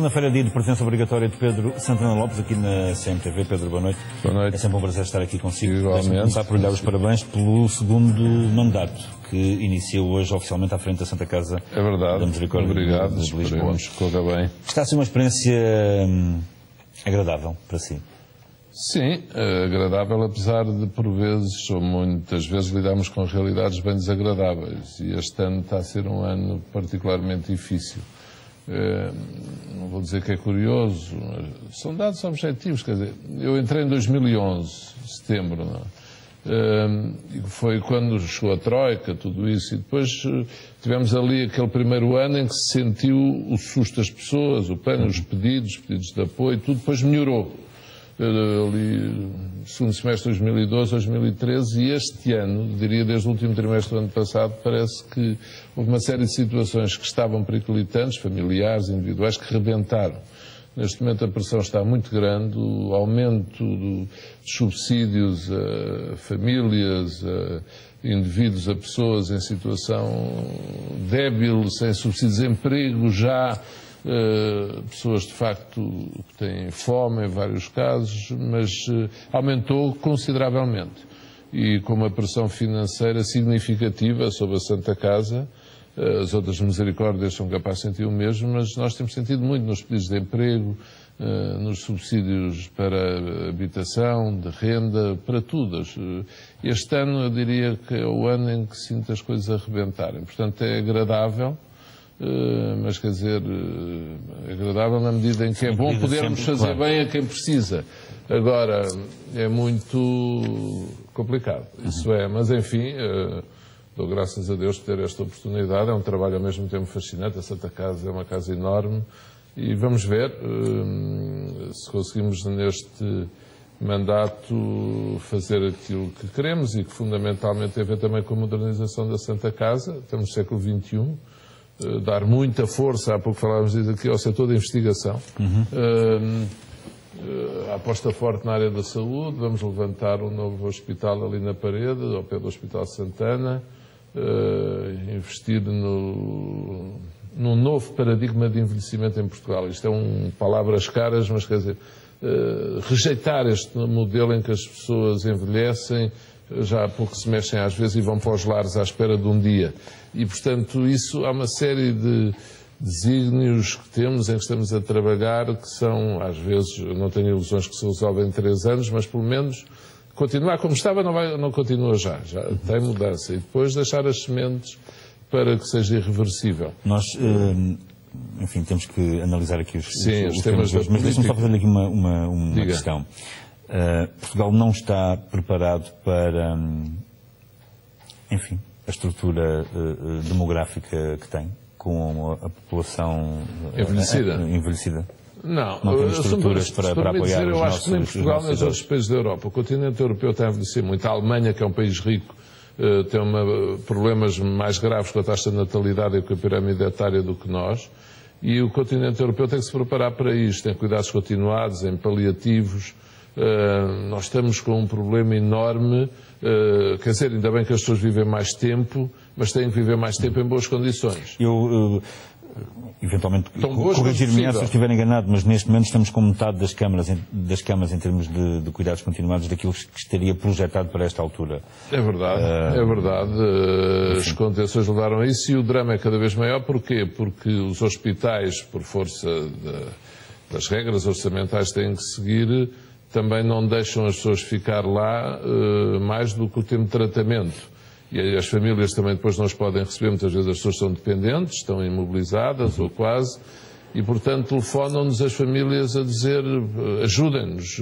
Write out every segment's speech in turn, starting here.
Segunda-feira é dia de presença obrigatória de Pedro Santana Lopes aqui na CMTV. Pedro, boa noite. Boa noite. É sempre um prazer estar aqui consigo. Igualmente. Deixa-me começar por lhe dar os parabéns pelo segundo mandato que iniciou hoje oficialmente à frente da Santa Casa da Misericórdia. Obrigado. De Lisboa. Corra bem. Está a ser uma experiência agradável para si? Sim, agradável, apesar de por vezes, ou muitas vezes, lidarmos com realidades bem desagradáveis. E este ano está a ser um ano particularmente difícil. Não vou dizer que é curioso, mas são dados objetivos. Quer dizer, eu entrei em 2011, setembro, não é? E foi quando chegou a Troika, tudo isso, e depois tivemos ali aquele primeiro ano em que se sentiu o susto das pessoas, o pânico, os pedidos de apoio, tudo depois melhorou. Ali, segundo semestre de 2012, 2013, e este ano, diria desde o último trimestre do ano passado, parece que houve uma série de situações que estavam periclitantes, familiares, individuais, que rebentaram. Neste momento a pressão está muito grande, o aumento dos subsídios a famílias, a indivíduos, a pessoas em situação débil, sem subsídios de emprego, já pessoas de facto que têm fome em vários casos, mas aumentou consideravelmente. E com uma pressão financeira significativa sobre a Santa Casa. As outras misericórdias são capazes de sentir o mesmo, mas nós temos sentido muito nos pedidos de emprego, nos subsídios para habitação, de renda, para tudo. Este ano eu diria que é o ano em que sinto as coisas arrebentarem. Portanto, é agradável, mas quer dizer, é agradável na medida em que é bom podermos fazer bem a quem precisa. Agora, é muito complicado, isso é, mas enfim, dou graças a Deus por ter esta oportunidade, é um trabalho ao mesmo tempo fascinante, a Santa Casa é uma casa enorme e vamos ver se conseguimos neste mandato fazer aquilo que queremos e que fundamentalmente tem a ver também com a modernização da Santa Casa, estamos no século XXI, dar muita força, há pouco falávamos disso aqui, ao setor da investigação. A aposta forte na área da saúde, vamos levantar um novo hospital ali na parede, ao pé do Hospital Santana, investir num novo paradigma de envelhecimento em Portugal. Isto é palavras caras, mas quer dizer, rejeitar este modelo em que as pessoas envelhecem, já há pouco se mexem às vezes e vão para os lares à espera de um dia. E, portanto, isso há uma série de desígnios que temos, em que estamos a trabalhar, que são, às vezes, eu não tenho ilusões que se resolvem em 3 anos, mas pelo menos continuar como estava não continua já tem mudança. E depois deixar as sementes para que seja irreversível. Nós, enfim, temos que analisar aqui os temas, mas deixa-me só fazer aqui uma questão. Portugal não está preparado para, enfim, a estrutura demográfica que tem, com a população envelhecida. Não temos estruturas para apoiar eu acho que nem Portugal nem os outros países da Europa. O continente europeu está a envelhecer muito. A Alemanha, que é um país rico, tem problemas mais graves com a taxa de natalidade e com a pirâmide etária do que nós. E o continente europeu tem que se preparar para isto, em cuidados continuados, em paliativos. Nós estamos com um problema enorme, quer dizer, ainda bem que as pessoas vivem mais tempo, mas têm que viver mais tempo em boas condições. Eu, eventualmente, corrigir-me se estiver enganado, mas neste momento estamos com metade das camas em termos de cuidados continuados daquilo que estaria projetado para esta altura. É verdade, é verdade. As contenções levaram a isso e o drama é cada vez maior. Porquê? Porque os hospitais, por força das regras orçamentais, têm que seguir, também não deixam as pessoas ficar lá mais do que o tempo de tratamento. E as famílias também depois não as podem receber, muitas vezes as pessoas são dependentes, estão imobilizadas ou quase, e portanto telefonam-nos as famílias a dizer ajudem-nos.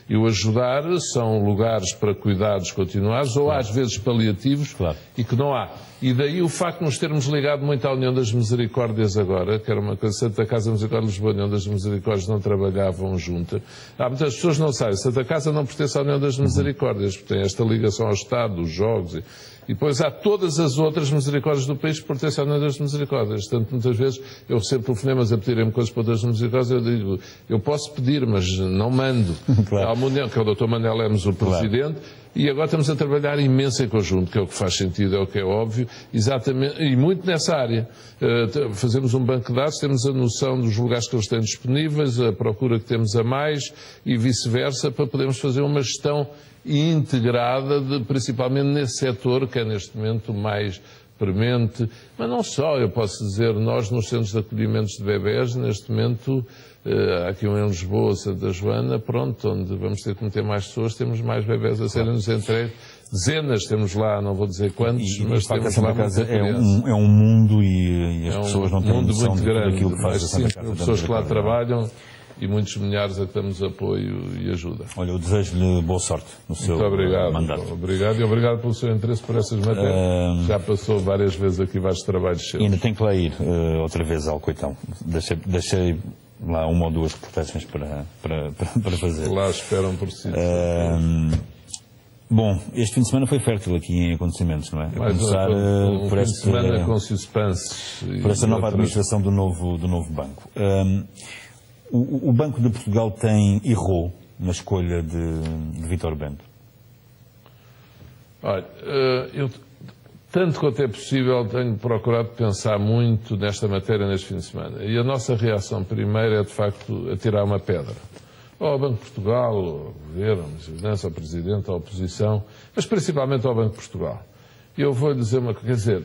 E o ajudar são lugares para cuidados continuados ou às vezes paliativos, e que não há. E daí o facto de nos termos ligado muito à União das Misericórdias agora, que era uma coisa, Santa Casa Misericórdia de Lisboa e a União das Misericórdias não trabalhavam juntas. Há muitas pessoas que não sabem, Santa Casa não pertence à União das Misericórdias, porque tem esta ligação ao Estado, os jogos, e depois há todas as outras misericórdias do país que pertencem à União das Misericórdias. Portanto, muitas vezes eu recebo telefonemas a pedirem-me coisas para outras misericórdias, eu digo, eu posso pedir, mas não mando. Há uma união, que é o Dr. Manuel Lemos, o Presidente, E agora estamos a trabalhar imenso em conjunto, que é o que faz sentido, é o que é óbvio, exatamente, e muito nessa área. Fazemos um banco de dados, temos a noção dos lugares que eles têm disponíveis, a procura que temos a mais e vice-versa, para podermos fazer uma gestão integrada, principalmente nesse setor, que é neste momento mais premente. Mas não só, eu posso dizer, nós nos centros de acolhimento de bebés, neste momento, há aqui um em Lisboa, Santa Joana, pronto, onde vamos ter que meter mais pessoas, temos mais bebés a serem-nos entregues. Dezenas temos lá, não vou dizer quantos, mas temos lá muita criança. É um mundo e as pessoas não têm noção de tudo grande, aquilo que faz a Santa Casa. Pessoas que lá trabalham e muitos milhares a que damos apoio e ajuda. Olha, eu desejo-lhe boa sorte no seu mandato. Obrigado e obrigado pelo seu interesse por essas matérias. Já passou várias vezes aqui vários trabalhos seus. Ainda tem que lá ir outra vez ao Coitão. Deixei lá uma ou duas reportagens para fazer. Lá esperam por si. Bom, este fim de semana foi fértil aqui em acontecimentos, não é? Mais começar por fim de semana com suspense. Por essa nova administração do novo banco. O Banco de Portugal errou na escolha de Vítor Bento? Olha, eu, tanto quanto é possível, tenho procurado pensar muito nesta matéria neste fim de semana. E a nossa reação primeira é, de facto, atirar uma pedra. Ou ao Banco de Portugal, ao Governo, ao Presidente, à oposição, mas principalmente ao Banco de Portugal. E eu vou-lhe dizer uma coisa, quer dizer,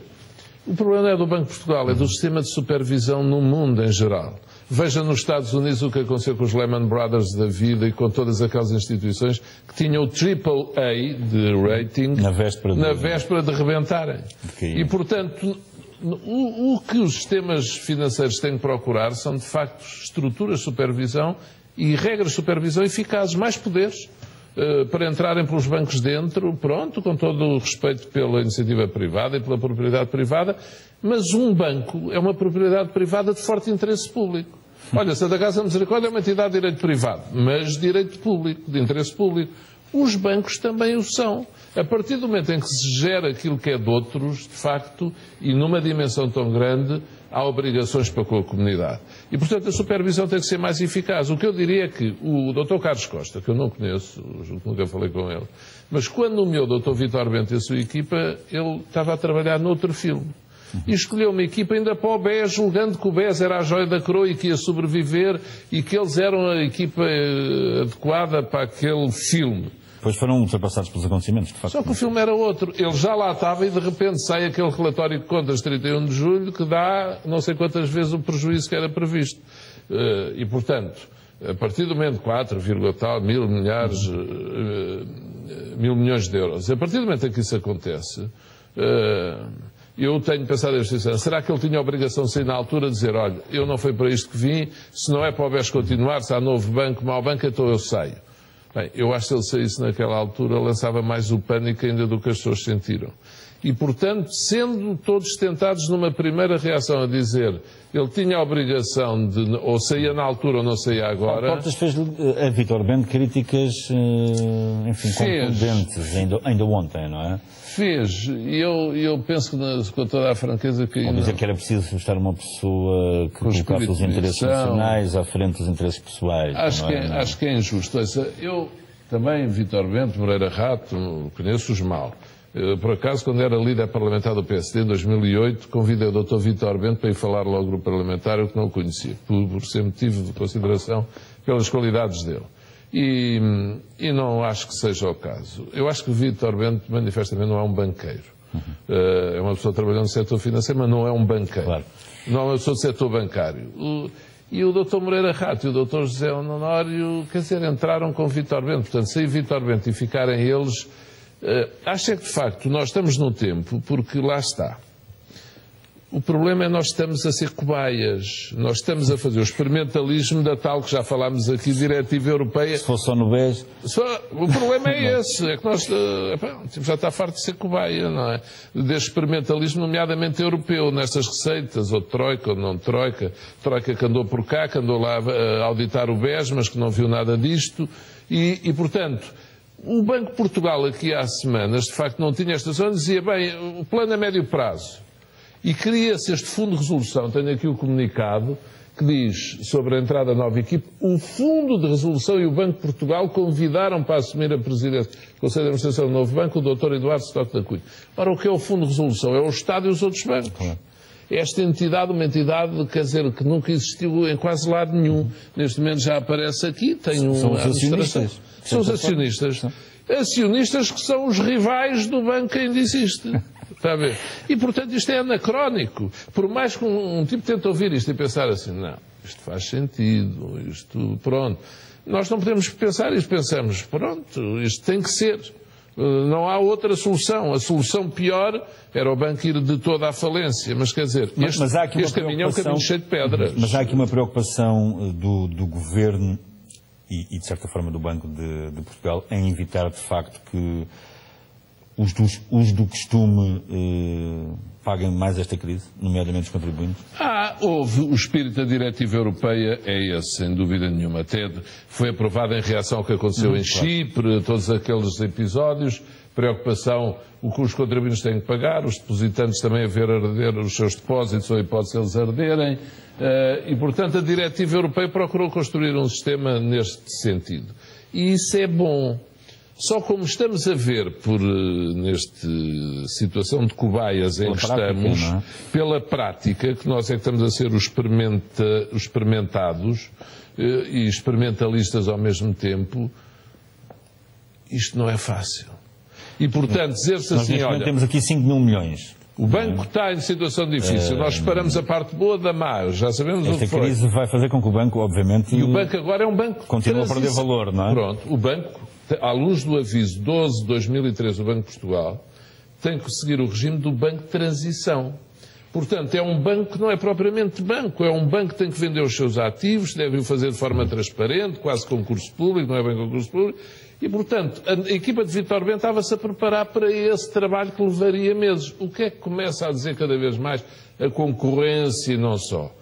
o problema não é do Banco de Portugal, é do sistema de supervisão no mundo em geral. Veja nos Estados Unidos o que aconteceu com os Lehman Brothers da vida e com todas aquelas instituições que tinham o AAA de rating na véspera de rebentarem. E, portanto, o que os sistemas financeiros têm que procurar são, de facto, estruturas de supervisão e regras de supervisão eficazes, mais poderes para entrarem pelos bancos dentro, pronto, com todo o respeito pela iniciativa privada e pela propriedade privada, mas um banco é uma propriedade privada de forte interesse público. Olha, Santa Casa de Misericórdia é uma entidade de direito privado, mas de direito público, de interesse público. Os bancos também o são. A partir do momento em que se gera aquilo que é de outros, de facto, e numa dimensão tão grande, há obrigações para com a comunidade. E, portanto, a supervisão tem que ser mais eficaz. O que eu diria é que o Dr. Carlos Costa, que eu não conheço, nunca falei com ele, mas quando nomeou o Dr. Vítor Bento e a sua equipa, ele estava a trabalhar noutro filme. E escolheu uma equipa ainda para o BES, julgando que o BES era a joia da coroa e que ia sobreviver e que eles eram a equipa adequada para aquele filme. Depois foram ultrapassados pelos acontecimentos, de facto. Só que o filme era outro. Ele já lá estava e de repente sai aquele relatório de contas 31 de julho que dá não sei quantas vezes o prejuízo que era previsto. E, portanto, a partir do momento 4, tal, mil milhões de euros, a partir do momento em que isso acontece, eu tenho pensado nesta situação, será que ele tinha a obrigação de sair na altura de dizer, olha, eu não foi para isto que vim, se não é para o BES continuar, se há novo banco, mau banco, então eu saio. Bem, eu acho que se ele saísse naquela altura, lançava mais o pânico ainda do que as pessoas sentiram. E, portanto, sendo todos tentados numa primeira reação a dizer ele tinha a obrigação de ou saía na altura ou não saía agora... Portas fez a Vítor Bento críticas, enfim, contundentes, ainda ontem, não é? Fez, e eu penso que com toda a franqueza que... Ou dizer que era preciso estar uma pessoa que colocasse os interesses nacionais à frente dos interesses pessoais. Acho que é injusto. Eu também, Vítor Bento, Moreira Rato, conheço-os mal. Por acaso, quando era líder parlamentar do PSD, em 2008, convidei o Dr. Vítor Bento para ir falar logo ao grupo parlamentar, eu que não o conhecia, por ser motivo de consideração pelas qualidades dele. E não acho que seja o caso. Eu acho que Vítor Bento, manifestamente, não é um banqueiro. É uma pessoa trabalhando no setor financeiro, mas não é um banqueiro. Claro. Não é uma pessoa do setor bancário. E o Dr. Moreira Rato e o Dr. José Honório, quer dizer, entraram com Vítor Bento. Portanto, sair Vítor Bento e ficarem eles... acho é que, de facto, nós estamos num tempo, porque lá está. O problema é nós estamos a ser cobaias. Nós estamos a fazer o experimentalismo da tal que já falámos aqui, diretiva europeia. Se fosse só no BES... O problema é esse. É que nós já está farto de ser cobaia, não é? Deste experimentalismo, nomeadamente europeu, nestas receitas, ou troika ou não troika. Troika que andou por cá, que andou lá a auditar o BES, mas que não viu nada disto. E portanto... O Banco de Portugal, aqui há semanas, de facto não tinha esta zona, dizia, bem, o plano a médio prazo. E cria-se este fundo de resolução, tenho aqui o comunicado, que diz sobre a entrada da nova equipe: o Fundo de Resolução e o Banco de Portugal convidaram para assumir a presidência do Conselho de Administração do novo banco o Dr. Eduardo Stock da Cunha. Ora, o que é o Fundo de Resolução? É o Estado e os outros bancos. Esta entidade, uma entidade, quer dizer, que nunca existiu em quase lado nenhum. Neste momento já aparece aqui, tem São uma os acionistas. São os acionistas. Acionistas que são os rivais do banco que ainda existe. Está a ver? E, portanto, isto é anacrónico. Por mais que um tipo tente ouvir isto e pensar assim, não, isto faz sentido, isto, pronto. Nós não podemos pensar isto, pensamos, pronto, isto tem que ser. Não há outra solução. A solução pior era o banco ir de toda à falência. Mas, quer dizer, este caminho é um caminho cheio de pedras. Mas há aqui uma preocupação do Governo e de certa forma, do Banco de Portugal em evitar, de facto, que os do costume paguem mais esta crise, nomeadamente os contribuintes? Houve o espírito da diretiva europeia, é esse, sem dúvida nenhuma. Até foi aprovado em reação ao que aconteceu em Chipre, todos aqueles episódios, preocupação, o que os contribuintes têm que pagar, os depositantes também a ver arder os seus depósitos ou a hipótese de eles arderem. E, portanto, a diretiva europeia procurou construir um sistema neste sentido. E isso é bom. Só como estamos a ver nesta situação de cobaias em que estamos, pela prática, que nós é que estamos a ser os experimentados e experimentalistas ao mesmo tempo, isto não é fácil. E, portanto, dizer-se assim, olha... temos aqui 5 mil milhões. O banco está em situação difícil. Nós separamos a parte boa da má. Já sabemos o que foi. Esta crise vai fazer com que o banco, obviamente... E o banco agora é um banco... Continua a perder valor, não é? Pronto. O banco, à luz do aviso 12 de 2013 do Banco de Portugal, tem que seguir o regime do banco de transição. Portanto, é um banco que não é propriamente banco. É um banco que tem que vender os seus ativos, deve o fazer de forma transparente, quase concurso público, não é bem concurso público. E, portanto, a equipa de Vítor Bento estava-se a preparar para esse trabalho que levaria meses. O que é que começa a dizer cada vez mais a concorrência e não só?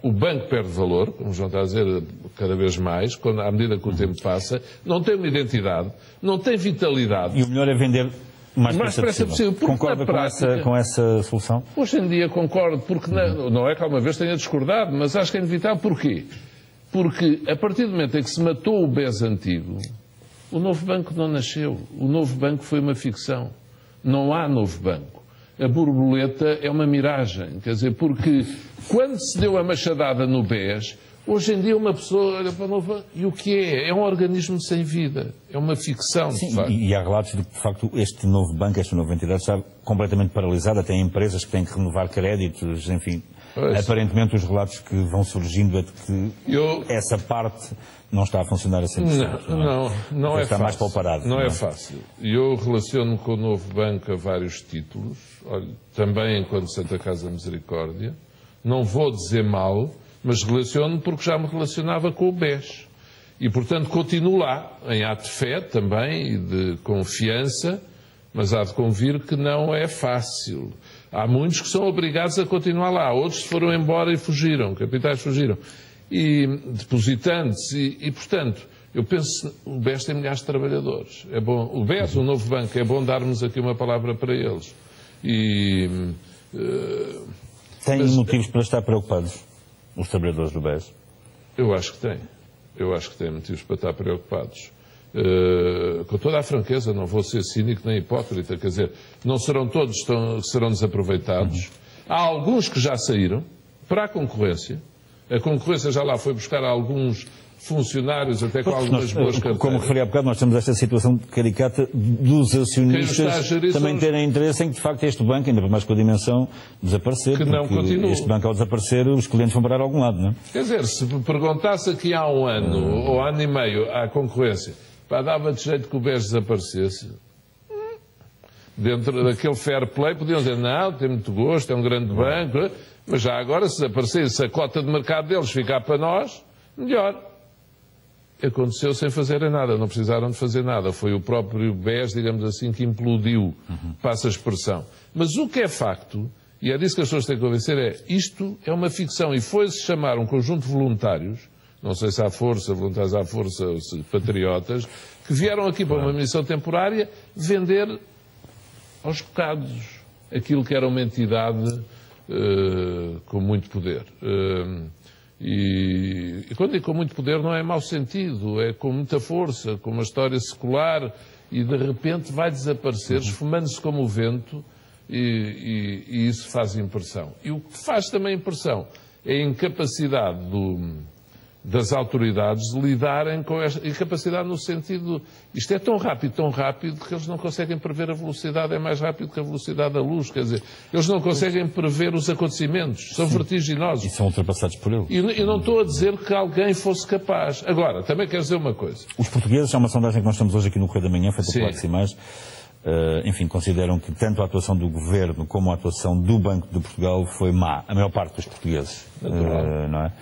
O banco perde valor, como João está a dizer, cada vez mais, à medida que o tempo passa, não tem uma identidade, não tem vitalidade. E o melhor é vender mais depressa possível. Concorda com essa solução? Hoje em dia concordo, porque não é que alguma vez tenha discordado, mas acho que é inevitável. Porquê? Porque a partir do momento em que se matou o BES antigo, o novo banco não nasceu. O novo banco foi uma ficção. Não há novo banco. A borboleta é uma miragem. Quer dizer, porque quando se deu a machadada no BES, hoje em dia uma pessoa olha para o novo banco e o que é? É um organismo sem vida. É uma ficção, de facto. E há relatos de que, de facto, este novo banco, esta nova entidade está completamente paralisada. Tem empresas que têm que renovar créditos, enfim... Pois. Aparentemente os relatos que vão surgindo é de que essa parte não está a funcionar a 100%. Não é está fácil. Mais palparado. Não é fácil. Eu relaciono-me com o novo banco a vários títulos, também enquanto Santa Casa Misericórdia. Não vou dizer mal, mas relaciono-me porque já me relacionava com o BES. E, portanto, continuo lá, em ato de fé também e de confiança, mas há de convir que não é fácil. Há muitos que são obrigados a continuar lá, outros foram embora e fugiram, capitais fugiram, e depositantes, e portanto, eu penso, o BES tem milhares de trabalhadores, é bom, o BES, o novo banco, é bom darmos aqui uma palavra para eles. Têm motivos para estar preocupados, os trabalhadores do BES? Eu acho que têm motivos para estar preocupados. Com toda a franqueza, não vou ser cínico nem hipócrita, quer dizer, não serão todos que serão desaproveitados. Há alguns que já saíram para a concorrência já lá foi buscar alguns funcionários, até com algumas boas carteiras. Como referi há bocado, nós temos esta situação caricata dos acionistas também terem interesse em que, de facto, este banco, ainda mais com a dimensão, desaparecer. Que não continua. Este banco, ao desaparecer, os clientes vão parar a algum lado, não é? Quer dizer, se perguntasse aqui há um ano, ou ano e meio, à concorrência, dava de jeito que o BES desaparecesse. Dentro daquele fair play, podiam dizer, não, tem muito gosto, é um grande banco, mas já agora, se desaparecesse, a cota de mercado deles ficar para nós, melhor. Aconteceu sem fazerem nada, não precisaram de fazer nada. Foi o próprio BES, digamos assim, que implodiu, passa a expressão. Mas o que é facto, e é disso que as pessoas têm que convencer, isto é uma ficção, e foi-se chamar um conjunto de voluntários, não sei se há força, voluntários à força, ou se patriotas, que vieram aqui para uma missão temporária vender aos bocados aquilo que era uma entidade com muito poder. E quando digo com muito poder não é mau sentido, é com muita força, com uma história secular, e de repente vai desaparecer, esfumando-se como o vento, e isso faz impressão. E o que faz também impressão é a incapacidade das autoridades de lidarem com esta incapacidade no sentido, isto é tão rápido que eles não conseguem prever a velocidade, é mais rápido que a velocidade da luz, quer dizer, eles não conseguem prever os acontecimentos, são vertiginosos. E são ultrapassados por ele. E não estou a dizer que alguém fosse capaz. Agora, também quero dizer uma coisa. Os portugueses, há uma sondagem que nós temos hoje aqui no Correio da Manhã, feita pela Aximage, enfim, consideram que tanto a atuação do Governo como a atuação do Banco de Portugal foi má. A maior parte dos portugueses, não é?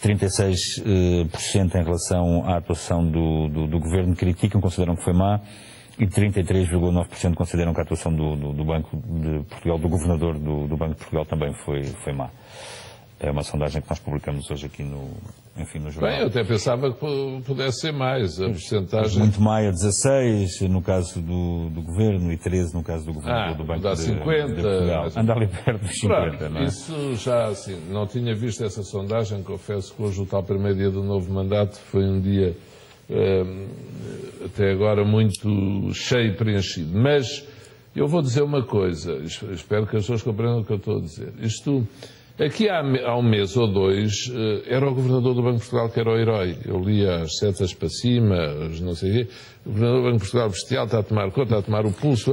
36% em relação à atuação do Governo criticam, consideram que foi má, e 33,9% consideram que a atuação do Banco de Portugal, do Governador do Banco de Portugal também foi má. É uma sondagem que nós publicamos hoje aqui no jornal. Bem, eu até pensava que pudesse ser mais, a porcentagem... Muito mais, 16 no caso do Governo e 13 no caso do Governador do Banco de Portugal. Anda ali perto dos 50, não é? Isso já, assim, não tinha visto essa sondagem, confesso que hoje o tal primeiro dia do novo mandato foi um dia, até agora, muito cheio e preenchido. Mas eu vou dizer uma coisa, espero que as pessoas compreendam o que eu estou a dizer. Aqui há um mês ou dois, era o Governador do Banco de Portugal que era o herói. Eu lia as setas para cima, não sei o quê. O Governador do Banco de Portugal bestial está a tomar conta, está a tomar o pulso.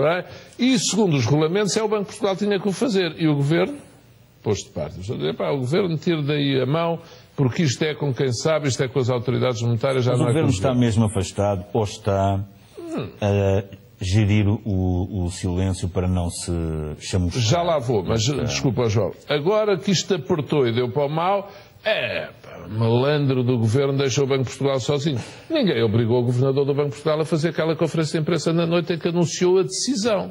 E, segundo os regulamentos, o Banco de Portugal tinha que o fazer. E o Governo, posto de parte. O Governo tira daí a mão, porque isto é com quem sabe, isto é com as autoridades monetárias, já não é com o Governo está mesmo afastado ou está a gerir o silêncio para não se chamuscar? Já lá vou, mas desculpa, João. Agora que isto apertou e deu para o mal, malandro do Governo deixou o Banco de Portugal sozinho. Ninguém obrigou o Governador do Banco de Portugal a fazer aquela conferência de imprensa na noite em que anunciou a decisão.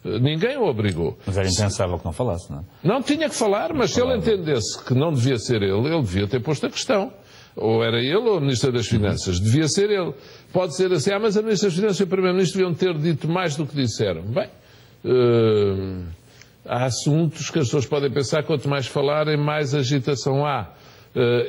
Ninguém o obrigou. Mas era impensável que não falasse, não é? Não tinha que falar, mas se ele entendesse que não devia ser ele devia ter posto a questão. Ou era ele ou o Ministro das Finanças. Devia ser ele. Pode ser assim, mas a Ministra das Finanças e o Primeiro-Ministro deviam ter dito mais do que disseram. Bem, há assuntos que as pessoas podem pensar, quanto mais falarem, mais agitação há.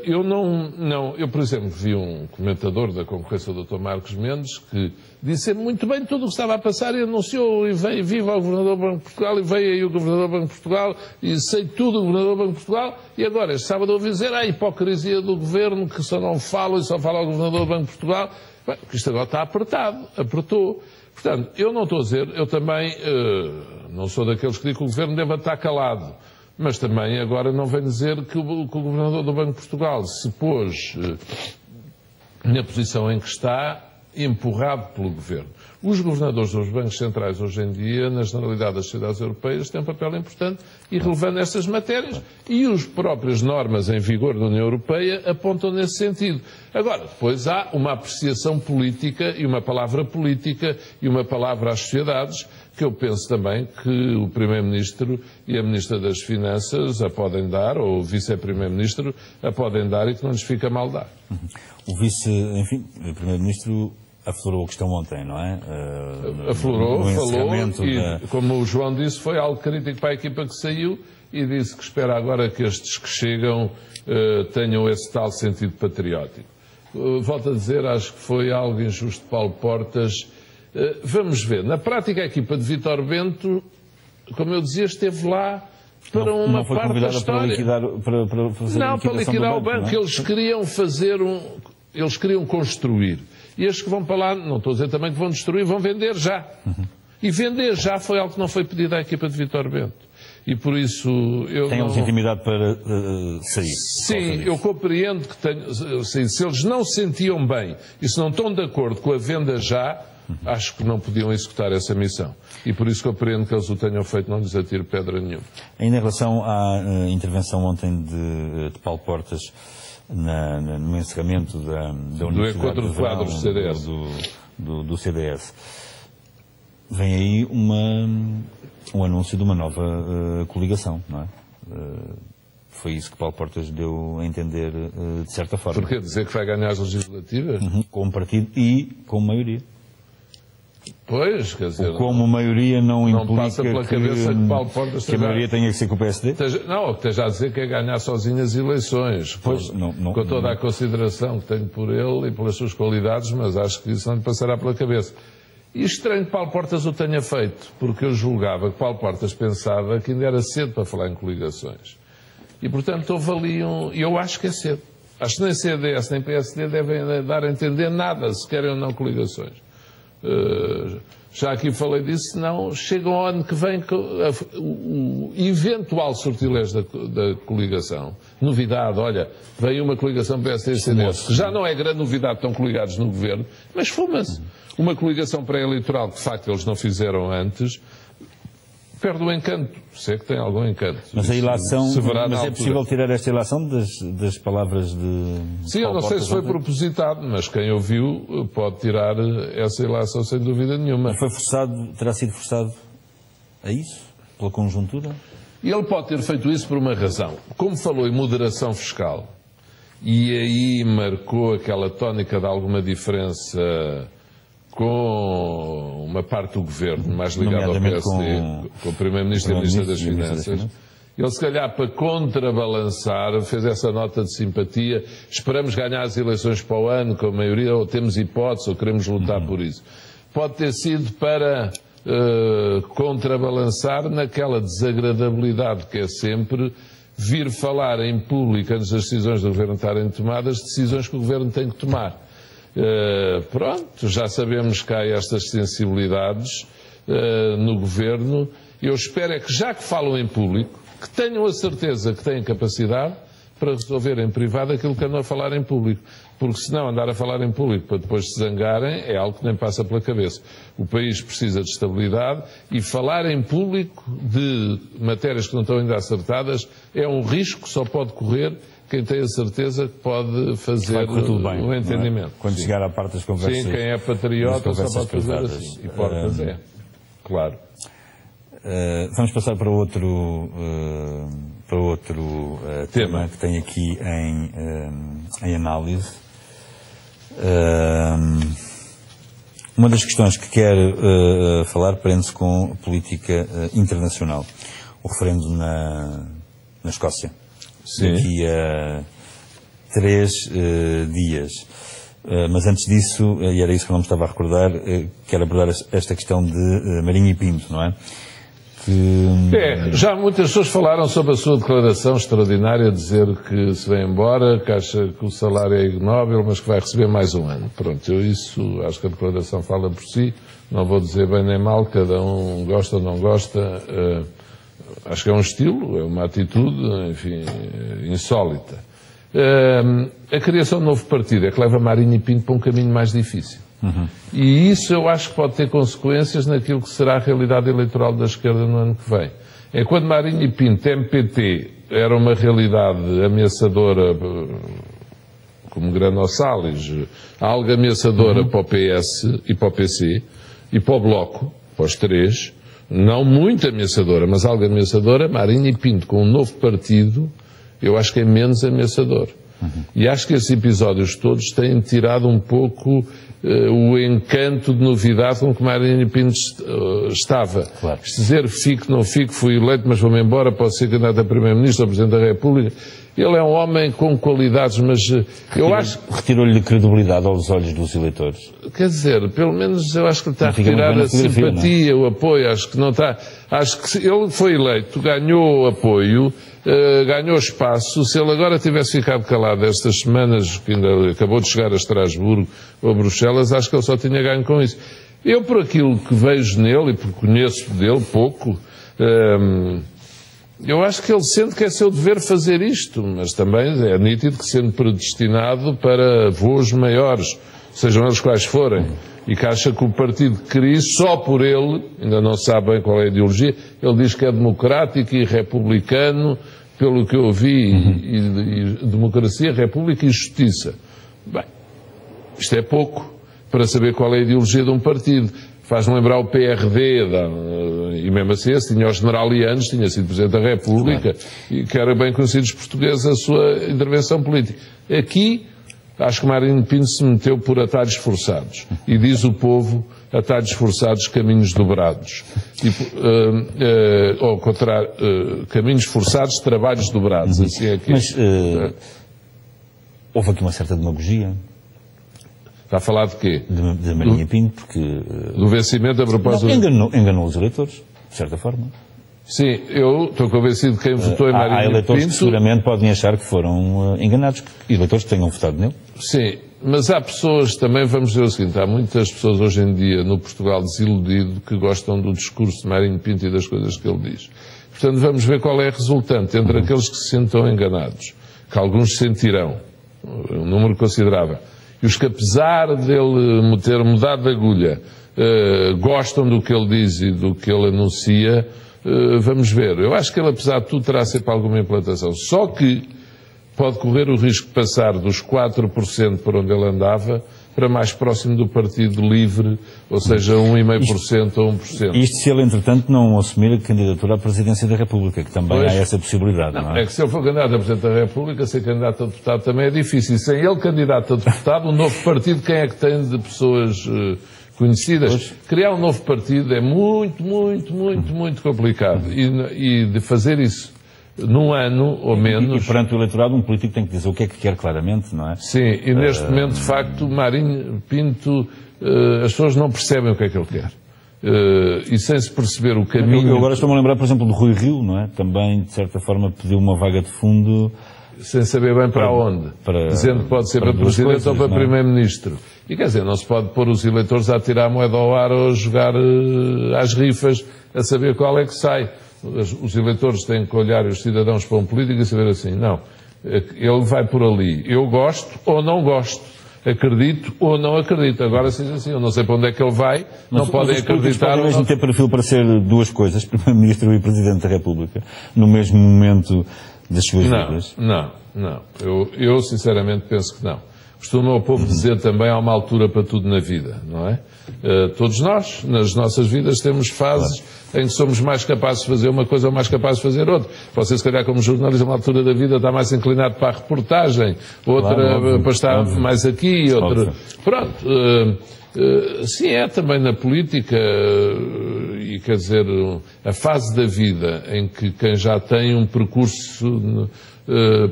Eu, por exemplo, vi um comentador da concorrência, o Dr. Marcos Mendes, que disse muito bem tudo o que estava a passar e anunciou, e veio viva o Governador do Banco de Portugal, e veio aí o Governador do Banco de Portugal, e sei tudo do Governador do Banco de Portugal, e agora, este sábado, ouvi dizer a hipocrisia do Governo, que só não fala e só fala o Governador do Banco de Portugal. Bem, isto agora está apertado, apertou. Portanto, eu não estou a dizer, eu também não sou daqueles que dizem que o Governo deve estar calado. Mas também agora não vem dizer que o Governador do Banco de Portugal se pôs na posição em que está, empurrado pelo Governo. Os governadores dos bancos centrais hoje em dia, na generalidade das sociedades europeias, têm um papel importante e relevante nestas matérias, e as próprias normas em vigor da União Europeia apontam nesse sentido. Agora, depois há uma apreciação política e uma palavra política e uma palavra às sociedades, que eu penso também que o Primeiro-Ministro e a Ministra das Finanças a podem dar, ou o Vice-Primeiro-Ministro a podem dar, e que não lhes fica mal dar. O o Primeiro-Ministro aflorou a questão ontem, não é? Aflorou, falou, e como o João disse, foi algo crítico para a equipa que saiu, e disse que espera agora que estes que chegam tenham esse tal sentido patriótico. Volto a dizer, acho que foi algo injusto de Paulo Portas. Vamos ver. Na prática, a equipa de Vítor Bento, como eu dizia, esteve lá para uma parte da história. Para liquidar o banco. É? Eles queriam eles queriam construir. E estes que vão para lá, não estou a dizer também que vão destruir, vão vender já. E vender já foi algo que não foi pedido à equipa de Vítor Bento. E por isso eu Tem legitimidade para sair. Sim, eu compreendo que se eles não se sentiam bem e se não estão de acordo com a venda já, acho que não podiam executar essa missão. E por isso compreendo que eles o tenham feito, não lhes atiro pedra nenhuma. Ainda em relação à intervenção ontem de Paulo Portas no encerramento da Universidade do encontro de quadros do CDS. Do CDS, vem aí um anúncio de uma nova coligação, não é? Foi isso que Paulo Portas deu a entender, de certa forma. Por que dizer que vai ganhar as legislativas? Com um partido e com maioria. Pois, quer dizer... Como a maioria não implica passa pela cabeça que Paulo Portas que a maioria tenha que ser com o PSD? Não, o que esteja a dizer que é ganhar sozinho as eleições. Pois, com toda a consideração que tenho por ele e pelas suas qualidades, mas acho que isso não lhe passará pela cabeça. E estranho que Paulo Portas o tenha feito, porque eu julgava que Paulo Portas pensava que ainda era cedo para falar em coligações. E, portanto, houve ali eu acho que é cedo. Acho que nem CDS nem PSD devem dar a entender nada se querem ou não coligações. Já aqui falei disso, não chega ao ano que vem o eventual sortilégio da coligação. Novidade, olha, veio uma coligação PSD e CDS, que já não é grande novidade, estão coligados no governo, mas fuma-se. Uma coligação pré-eleitoral que, de facto, eles não fizeram antes, perde o encanto. Sei que tem algum encanto. Mas a ilação, mas é possível tirar esta ilação das palavras de... Sim, eu não sei se foi propositado, mas quem ouviu pode tirar essa ilação sem dúvida nenhuma. Foi forçado, terá sido forçado a isso? Pela conjuntura? E ele pode ter feito isso por uma razão. Como falou em moderação fiscal, e aí marcou aquela tónica de alguma diferença com uma parte do governo, mais ligada ao PSD, com o Primeiro-Ministro e a Ministra das Finanças, ele se calhar para contrabalançar fez essa nota de simpatia, esperamos ganhar as eleições para o ano com a maioria, ou temos hipótese, ou queremos lutar por isso. Pode ter sido para contrabalançar naquela desagradabilidade que é sempre vir falar em público antes das decisões do governo estarem tomadas, decisões que o governo tem que tomar. Pronto, já sabemos que há estas sensibilidades no governo. Eu espero é que, já que falam em público, que tenham a certeza que têm capacidade para resolver em privado aquilo que andam a falar em público. Porque senão andar a falar em público para depois se zangarem é algo que nem passa pela cabeça. O país precisa de estabilidade e falar em público de matérias que não estão ainda acertadas é um risco que só pode correr quem tem a certeza que pode fazer o entendimento. Quando chegar à parte das conversas... Sim, quem é patriota só pode fazer assim. E Portas claro. Vamos passar para outro tema que tem aqui em análise. Uma das questões que quero falar prende-se com a política internacional. O referendo na Escócia. Sim. Daqui a 3 dias. Mas antes disso, e era isso que eu não me estava a recordar, quero abordar esta questão de Marinho e Pinto, não é? Já muitas pessoas falaram sobre a sua declaração extraordinária, dizer que se vem embora, que acha que o salário é ignóbil, mas que vai receber mais um ano. Pronto, acho que a declaração fala por si, não vou dizer bem nem mal, cada um gosta ou não gosta. Acho que é um estilo, é uma atitude, enfim, insólita. A criação de um novo partido é que leva Marinho e Pinto para um caminho mais difícil. E isso eu acho que pode ter consequências naquilo que será a realidade eleitoral da esquerda no ano que vem. É quando Marinho e Pinto, MPT, era uma realidade ameaçadora, como Grano Salles, algo ameaçadora para o PS e para o PC, e para o Bloco, para os três, não muito ameaçadora, mas algo ameaçadora, Marinho e Pinto com um novo partido, eu acho que é menos ameaçador. E acho que esses episódios todos têm tirado um pouco o encanto de novidade com que Marinho e Pinto estava. Claro. Dizer fico, não fico, fui eleito, mas vou-me embora, posso ser candidato a Primeiro-Ministro ou Presidente da República. Ele é um homem com qualidades, mas eu acho... Retirou-lhe credibilidade aos olhos dos eleitores. Quer dizer, pelo menos eu acho que ele está a retirar a simpatia, o apoio, acho que não está... Acho que ele foi eleito, ganhou apoio, ganhou espaço. Se ele agora tivesse ficado calado estas semanas, que ainda acabou de chegar a Estrasburgo ou a Bruxelas, acho que ele só tinha ganho com isso. Eu, por aquilo que vejo nele, e porque conheço dele pouco, eu acho que ele sente que é seu dever fazer isto, mas também é nítido que, sendo predestinado para voos maiores, sejam eles quais forem, e que acha que o partido cria só por ele, ainda não sabe bem qual é a ideologia, ele diz que é democrático e republicano, pelo que eu ouvi, e democracia, república e justiça. Bem, isto é pouco para saber qual é a ideologia de um partido. Faz-me lembrar o PRD, e mesmo assim esse tinha o general Ianes, tinha sido Presidente da República, e que era bem conhecido os portugueses a sua intervenção política. Aqui, acho que Marinho Pinto se meteu por atalhos forçados. E diz o povo atalhos forçados, caminhos dobrados. Tipo, ou ao contrário, caminhos forçados, trabalhos dobrados. Assim é que Mas houve aqui uma certa demagogia. Está a falar de quê? De Marinha Pinto, porque... Do vencimento a propósito... Enganou os eleitores, de certa forma. Sim, eu estou convencido que quem votou em Marinha Pinto... Há eleitores que seguramente podem achar que foram enganados, eleitores que tenham votado nele. Sim, mas há pessoas também, vamos dizer o seguinte, há muitas pessoas hoje em dia no Portugal desiludido que gostam do discurso de Marinho Pinto e das coisas que ele diz. Portanto, vamos ver qual é a resultante entre aqueles que se sentam enganados, que alguns sentirão, um número considerável, e os que, apesar dele ter mudado de agulha, gostam do que ele diz e do que ele anuncia, vamos ver. Eu acho que ele, apesar de tudo, terá sempre alguma implantação. Só que pode correr o risco de passar dos 4% por onde ele andava para mais próximo do Partido Livre, ou seja, 1,5% ou 1%. Isto se ele, entretanto, não assumir a candidatura à Presidência da República, que também há essa possibilidade, não é? É que se ele for candidato a Presidente da República, ser candidato a deputado também é difícil. E sem ele candidato a deputado, um novo partido, quem é que tem de pessoas conhecidas? Pois. Criar um novo partido é muito complicado. E de fazer isso num ano ou menos... E perante o eleitorado, um político tem que dizer o que é que quer claramente, não é? Sim, e neste momento, de facto, Marinho Pinto, as pessoas não percebem o que é que ele quer. E sem se perceber o caminho... Eu agora estou-me a lembrar, por exemplo, do Rui Rio, não é? Também, de certa forma, pediu uma vaga de fundo... Sem saber bem para onde. Dizendo que pode ser para Presidente ou para Primeiro-Ministro. E quer dizer, não se pode pôr os eleitores a tirar a moeda ao ar ou a jogar às rifas a saber qual é que sai. Os eleitores têm que olhar os cidadãos para um político e saber assim, não, ele vai por ali, eu gosto ou não gosto, acredito ou não acredito. Agora, se diz assim, eu não sei para onde é que ele vai, não podem acreditar. Podem mesmo ter perfil para ser duas coisas, Primeiro-Ministro e Presidente da República, no mesmo momento das suas vidas? Não. Eu sinceramente penso que não. Costuma o povo dizer também, há uma altura para tudo na vida, não é? Todos nós, nas nossas vidas, temos fases em que somos mais capazes de fazer uma coisa ou mais capazes de fazer outra. Você, se calhar, como jornalista, a uma altura da vida está mais inclinado para a reportagem, outra para estar mais aqui, outra... Pronto. Sim, é também na política, e quer dizer, a fase da vida em que quem já tem um percurso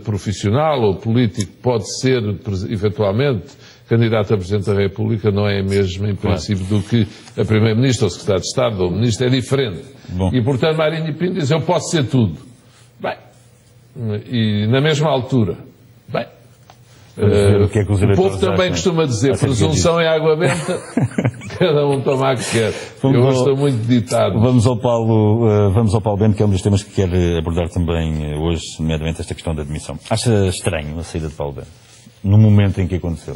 profissional ou político pode ser, eventualmente, candidato a Presidente da República, não é a mesma, em princípio, do que a Primeiro-Ministro, ou Secretário de Estado, ou Ministro, é diferente. Bom. E, portanto, Marinho Pinto diz, eu posso ser tudo. Bem, e na mesma altura. Bem, o povo também costuma dizer, presunção é água benta, cada um toma a que quer. Eu estou muito ditado. Vamos ao Paulo Bento, que é um dos temas que quer abordar também hoje, nomeadamente esta questão da admissão. Acha estranho a saída de Paulo Bento, no momento em que aconteceu?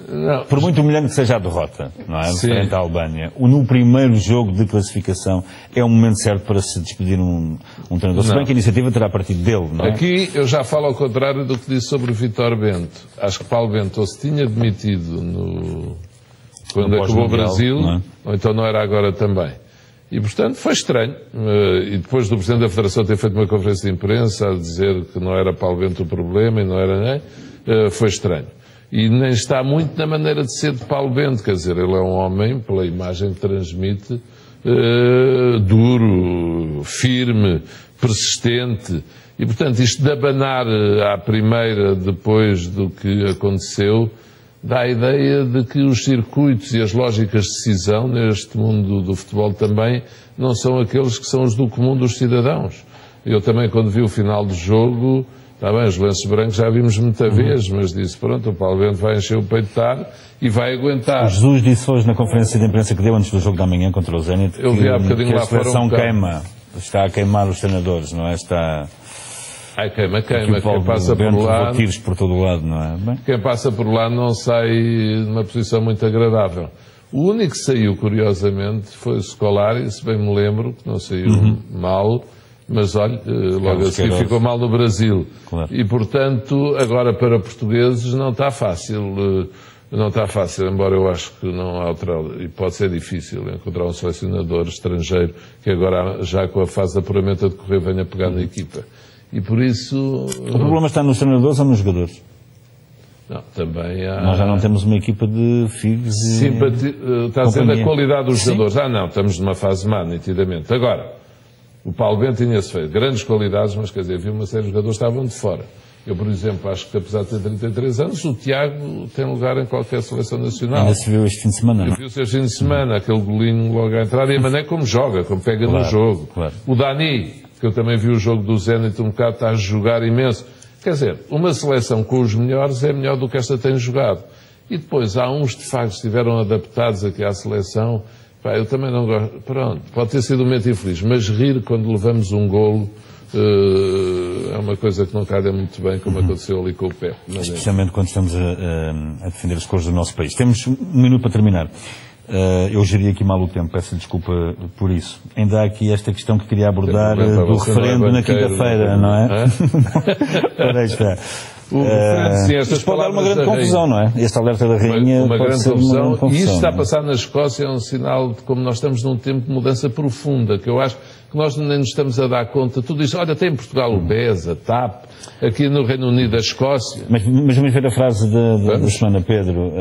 Não. Por muito humilhante que seja a derrota, não é? Frente à Albânia, no primeiro jogo de classificação é o momento certo para se despedir um treinador. Se bem que a iniciativa terá partido dele, não é? Aqui eu já falo ao contrário do que disse sobre o Vítor Bento. Acho que Paulo Bento ou se tinha demitido quando acabou o Brasil, ou então não era agora também. E, portanto, foi estranho. E depois do Presidente da Federação ter feito uma conferência de imprensa a dizer que não era Paulo Bento o problema e não era nem, foi estranho. E nem está muito na maneira de ser de Paulo Bento, quer dizer, ele é um homem, pela imagem que transmite, duro, firme, persistente. E, portanto, isto de abanar à primeira, depois do que aconteceu, dá a ideia de que os circuitos e as lógicas de decisão neste mundo do futebol também não são aqueles que são os do comum dos cidadãos. Eu também, quando vi o final do jogo... Está bem, os lenços brancos já vimos muita vez, mas disse, pronto, o Paulo Bento vai encher o peito de tarde e vai aguentar. O Jesus disse hoje na conferência de imprensa que deu antes do jogo da manhã contra o Zenit que a seleção queima, está a queimar os treinadores, não é? Está... queima, quem passa por lá... tiros por todo o lado, não é? Bem... Quem passa por lá não sai numa posição muito agradável. O único que saiu, curiosamente, foi o Scolari, se bem me lembro, que não saiu mal... Mas, olha, logo a seguir ficou mal no Brasil. Claro. E, portanto, agora para portugueses não está fácil. Não está fácil, embora eu acho que não há outra... E pode ser difícil encontrar um selecionador estrangeiro que agora, já com a fase de apuramento a decorrer, venha pegar na equipa. E por isso... O problema está nos treinadores ou nos jogadores? Não, também há... Nós já não temos uma equipa de figos e... Está a dizer da qualidade dos jogadores. Não, estamos numa fase má, nitidamente. Agora, o Paulo Bento tinha-se feito grandes qualidades, mas, quer dizer, havia uma série de jogadores que estavam de fora. Eu, por exemplo, acho que, apesar de ter 33 anos, o Tiago tem lugar em qualquer seleção nacional. Ainda se viu este fim de semana, não? Viu-se este fim de semana, aquele golinho logo à entrada, e a maneira como joga, como pega no jogo. Claro. O Dani, que eu também vi o jogo do Zenit um bocado, está a jogar imenso. Quer dizer, uma seleção com os melhores é melhor do que esta tem jogado. E depois, há uns, de facto, que estiveram adaptados aqui à seleção. Pá, eu também não gosto. Pronto, pode ter sido um momento infeliz, mas rir quando levamos um golo é uma coisa que não calha muito bem, como aconteceu ali com o Pep. Especialmente quando estamos a defender as cores do nosso país. Temos um minuto para terminar. Eu geri aqui mal o tempo, peço desculpa por isso. Ainda há aqui esta questão que queria abordar do referendo na quinta-feira, não é? Ora, está. Isto pode dar uma grande confusão, não é? Este alerta da rainha uma pode grande ser confusão, uma grande confusão. E isto está a passar na Escócia, é um sinal de como nós estamos num tempo de mudança profunda, que eu acho que nós nem nos estamos a dar conta. Tudo isto, olha, tem em Portugal o BES, a TAP, aqui no Reino Unido a Escócia. Mas vamos ver a frase da semana, Pedro.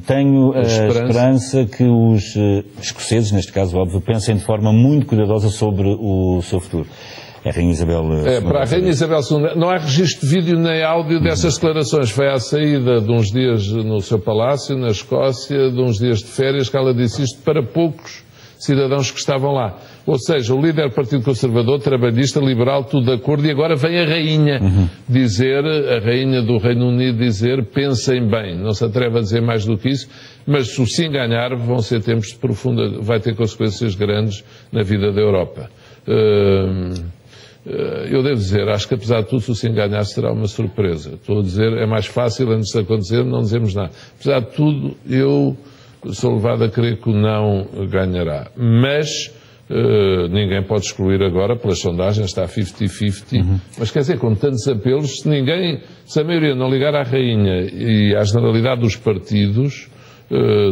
Tenho a esperança que os escoceses, neste caso, óbvio, pensem de forma muito cuidadosa sobre o seu futuro. É a Rainha Isabel II. Para a Rainha Isabel II, não há registro de vídeo nem áudio dessas declarações. Foi à saída de uns dias no seu palácio, na Escócia, de uns dias de férias, que ela disse isto para poucos cidadãos que estavam lá. Ou seja, o líder do Partido Conservador, trabalhista, liberal, tudo de acordo, e agora vem a rainha dizer, a rainha do Reino Unido dizer, pensem bem, não se atreve a dizer mais do que isso, mas se o sim ganhar, vão ser tempos de profunda, vai ter consequências grandes na vida da Europa. Eu devo dizer, acho que apesar de tudo, se o sim ganhar será uma surpresa. Estou a dizer, é mais fácil antes de acontecer, não dizemos nada. Apesar de tudo, eu sou levado a crer que o não ganhará. Mas ninguém pode excluir agora, pelas sondagens, está 50-50. Mas quer dizer, com tantos apelos, se a maioria não ligar à rainha e à generalidade dos partidos,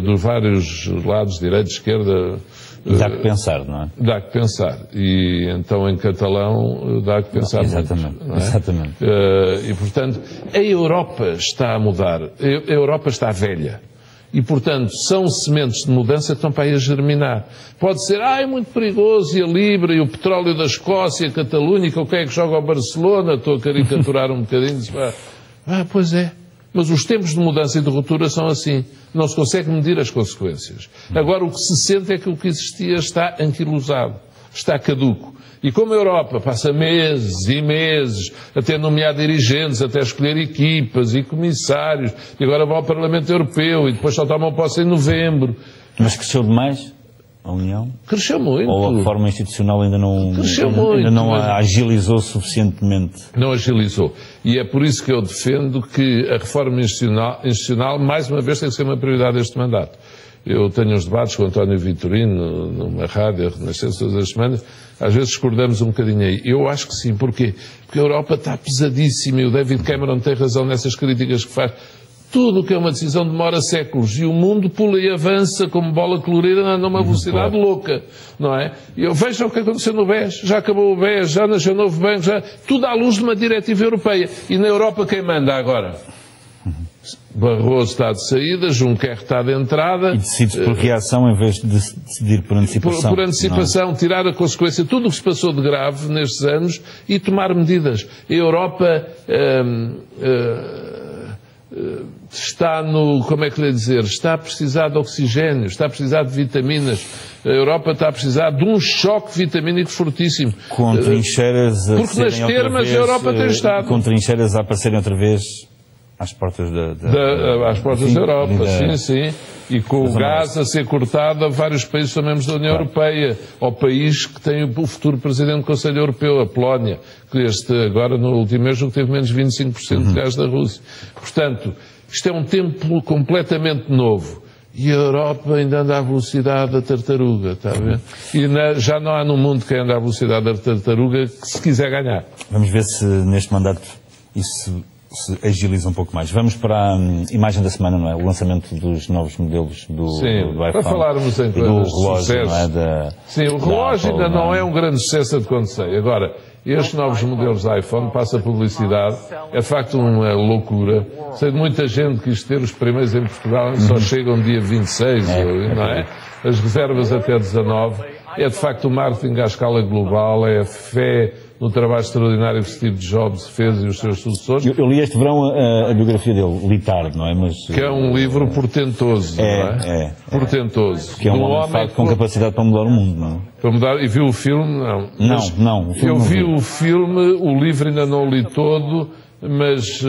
dos vários lados, direita, esquerda... Dá que pensar, não é? Dá que pensar. E então em catalão dá que pensar exatamente, muito. Não é? Exatamente. E portanto, a Europa está a mudar. A Europa está velha. E portanto, são sementes de mudança que estão para aí a germinar. Pode ser, é muito perigoso, e a Libra, e o petróleo da Escócia, a Catalunha, que é que joga ao Barcelona, estou a caricaturar um bocadinho. Pois é. Mas os tempos de mudança e de ruptura são assim. Não se consegue medir as consequências. Agora, o que se sente é que o que existia está anquilosado, está caduco. E como a Europa passa meses e meses até nomear dirigentes, até escolher equipas e comissários, e agora vão ao Parlamento Europeu e depois só tomam posse em novembro. Mas cresceu demais a União? Cresceu muito. Ou a reforma institucional ainda não a agilizou suficientemente? Não agilizou. E é por isso que eu defendo que a reforma institucional, mais uma vez, tem que ser uma prioridade deste mandato. Eu tenho uns debates com o António Vitorino, numa rádio, a Renascença, todas as semanas, às vezes discordamos um bocadinho aí. Eu acho que sim. Porquê? Porque a Europa está pesadíssima e o David Cameron tem razão nessas críticas que faz. Tudo o que é uma decisão demora séculos e o mundo pula e avança como bola colorida numa velocidade louca, não é? E veja o que aconteceu no BES, já acabou o BES, já nasceu o novo banco, tudo à luz de uma diretiva europeia. E na Europa quem manda agora? Barroso está de saída, Juncker está de entrada. E decide por reação em vez de decidir por antecipação. Por antecipação, tirar a consequência de tudo o que se passou de grave nestes anos e tomar medidas. A Europa está como é que lhe dizer, está a precisar de oxigênio, está a precisar de vitaminas. A Europa está a precisar de um choque vitamínico fortíssimo. Com trincheiras porque nas termas a Europa tem estado. Com trincheiras a aparecerem outra vez às portas às portas da Europa, sim. E com o gás a ser cortado a vários países membros da União Europeia, ao país que tem o futuro Presidente do Conselho Europeu, a Polónia, que agora no último mês teve menos 25% de gás da Rússia. Portanto, isto é um tempo completamente novo. E a Europa ainda anda à velocidade da tartaruga, está a ver? E já não há no mundo quem anda à velocidade da tartaruga que se quiser ganhar. Vamos ver se neste mandato isso se agiliza um pouco mais. Vamos para a imagem da semana, não é? O lançamento dos novos modelos do iPhone. Para falarmos em coisas de relógio, sucesso. Não é? Sim, o relógio ainda não é um grande sucesso de quando sei. Agora, estes novos modelos de iPhone, passa publicidade, é de facto uma loucura. Sei de muita gente que quis ter os primeiros em Portugal e só chegam dia 26, não é? As reservas até 19. É de facto o marketing à escala global, é a fé no trabalho extraordinário que Steve Jobs fez e os seus sucessores. Eu li este verão a biografia dele, li tarde, não é? Mas, que é um livro portentoso, não é? Portentoso. Que é um homem com capacidade para mudar o mundo, não é? Para mudar, e viu o filme? Não. Não. Eu vi o filme, o livro ainda não li todo, mas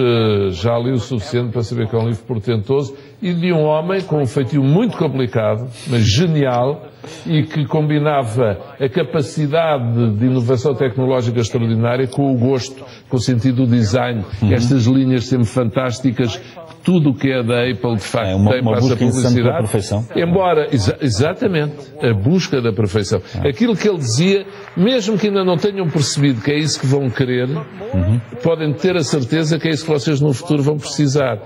já li o suficiente para saber que é um livro portentoso e de um homem com um feitio muito complicado, mas genial, e que combinava a capacidade de inovação tecnológica extraordinária com o gosto, com o sentido do design, estas linhas sempre fantásticas, tudo o que é da Apple de facto tem para essa publicidade. Perfeição. Embora, exatamente, a busca da perfeição. Aquilo que ele dizia, mesmo que ainda não tenham percebido que é isso que vão querer, podem ter a certeza que é isso que vocês no futuro vão precisar.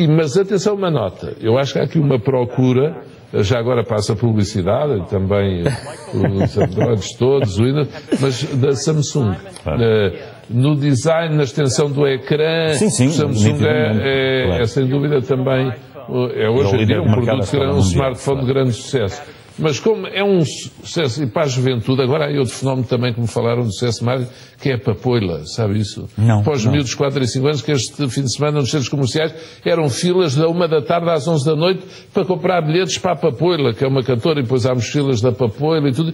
Mas atenção, uma nota, eu acho que há aqui uma procura, já agora passa a publicidade, também os Androids todos, mas da Samsung. No design, na extensão do ecrã, sim, o Samsung é sem dúvida também, é hoje em dia um produto que é um smartphone de grande sucesso. Mas como é um sucesso, e para a juventude, agora há outro fenómeno também que me falaram de sucesso mais, que é a papoila, sabe isso? Não. Para os miúdos de 4 e 5 anos, que este fim de semana nos centros comerciais eram filas da 1 da tarde às 11 da noite para comprar bilhetes para a papoila, que é uma cantora, e depois há filas da papoila e tudo.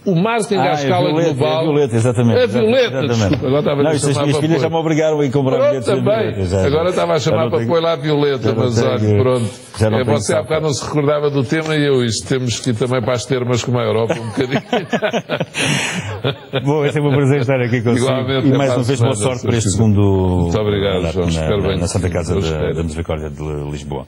O marketing à escala global. A Violeta, exatamente. A Violeta, desculpa, agora estava a chamar a minhas filhas já me obrigaram a ir comprar bilhetes. Também. Agora estava a chamar a papoila à Violeta, mas olha, pronto. Você há bocado não se recordava do tema e eu isto. Temos que ir também para as termas como a Europa um bocadinho. Bom, é sempre um prazer estar aqui consigo. Igualmente, e mais uma vez boa sorte para este segundo... Muito obrigado, João. Na Santa Casa da Misericórdia de Lisboa.